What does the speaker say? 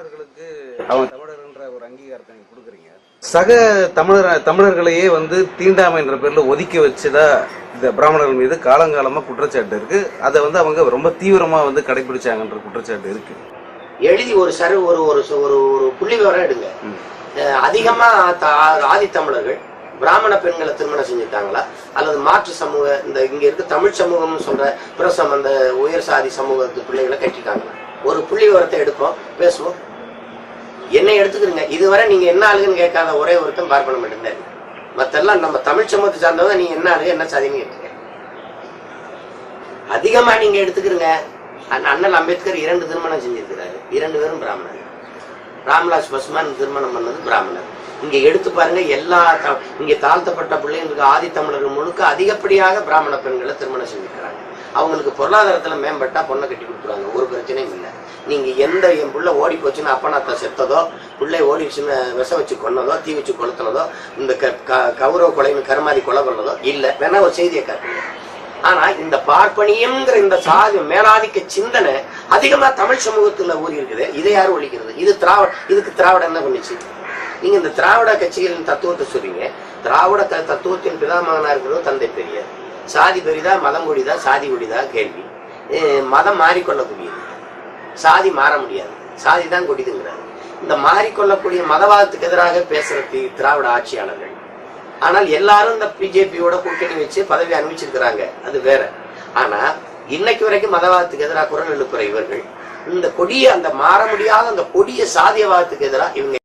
பிராமணர்களுக்கு அவங்க தமிழர்ன்ற ஒரு அங்கீகாரத்தை நீங்க கொடுக்குறீங்க. சக தமிழர்களையே தீண்டாமை என்ற பேர்ல ஒதுக்கி வச்சுதா இந்த பிராமணர்கள் மீது காலங்காலமா குற்றச்சாட்டு இருக்கு. அதை அவங்க ரொம்ப தீவிரமா கடைபிடிச்சாங்கன்ற குற்றச்சாட்டு இருக்கு. எழுதி ஒரு ஒரு புள்ளி விவரம் எடுங்க. அதிகமா ஆதித்தமிழர்கள் பிராமண பெண்களை திருமணம் செஞ்சுட்டாங்களா அல்லது மாற்று சமூக இந்த இங்க இருக்க தமிழ் சமூகம் சொல்ற பிரசம் அந்த உயர் சாதி சமூகத்து பிள்ளைகளை கட்டிட்டாங்களா? ஒரு புள்ளி விவரத்தை எடுப்போம், பேசுவோம். என்னை எடுத்துக்கிறீங்க, இதுவரை நீங்க என்ன ஆளுன்னு கேட்காத ஒரே ஒருத்தன் பார்ப்பன மட்டும்தான். மத்தெல்லாம் நம்ம தமிழ் சமூகத்தை சார்ந்தவங்க நீங்க என்ன ஆளு என்ன சாதின்னு கேட்குங்க. அதிகமா நீங்க எடுத்துக்கிறீங்க. அண்ணல் அம்பேத்கர் 2 திருமணம் செஞ்சிருக்கிறாரு, 2 பேரும் பிராமணர். ராம்விலாஸ் பஸ்வான் திருமணம் பண்ணது பிராமணர். இங்க எடுத்து பாருங்க, இங்க தாழ்த்தப்பட்ட பிள்ளைங்களுக்கு ஆதித்தமிழர்கள் முழுக்க அதிகப்படியாக பிராமண பெண்களை திருமணம் செஞ்சுக்கிறாங்க. அவங்களுக்கு பொருளாதாரத்துல மேம்பட்டா பொண்ணை கட்டி கொடுக்குறாங்க, ஒரு பிரச்சனையும் இல்லை. நீங்க என் பிள்ளை ஓடி போச்சுன்னு அப்பனாத்த செத்ததோ, பிள்ளை ஓடிச்சுன்னு விஷம் வச்சு கொன்னதோ, தீ வச்சு கொளுத்துனதோ, இந்த கௌரவ கொலைன்னு கருமாதி கொலை பண்ணதோ இல்ல. வேணா ஒரு செய்தியை காட்டுங்க. ஆனா இந்த பார்ப்பனியம்ங்கிற இந்த சாதி மேலாதிக்க சிந்தனை அதிகமா தமிழ் சமூகத்துல ஊறி இருக்குது. இதை யாரும் ஒழிக்கிறது? இதுக்கு திராவிட என்ன பண்ணிச்சு? நீங்க இந்த திராவிட கட்சிகளின் தத்துவத்தை சொல்றீங்க. திராவிட தத்துவத்தின் பிதாமகனா இருக்கிறது தந்தை பெரியார். சாதி பெரிதா, மதம் கொடிதா, சாதி கொடிதா கேள்வி. மதம் மாறிக்கொள்ளக்கூடியது, சாதி மாற முடியாது. சாதி தான் கொடிதுங்கிறாரு. இந்த மாறிக்கொள்ளக்கூடிய மதவாதத்துக்கு எதிராக பேசுறது திராவிட ஆட்சியாளர்கள். ஆனால் எல்லாரும் இந்த பிஜேபியோட கூட்டணி வச்சு பதவி அனுப்பிச்சிருக்கிறாங்க, அது வேற. ஆனா இன்னைக்கு வரைக்கும் மதவாதத்துக்கு எதிராக குரல் எழுப்புற இவர்கள் இந்த கொடிய அந்த மாற முடியாத அந்த கொடிய சாதியவாதத்துக்கு எதிராக இவங்க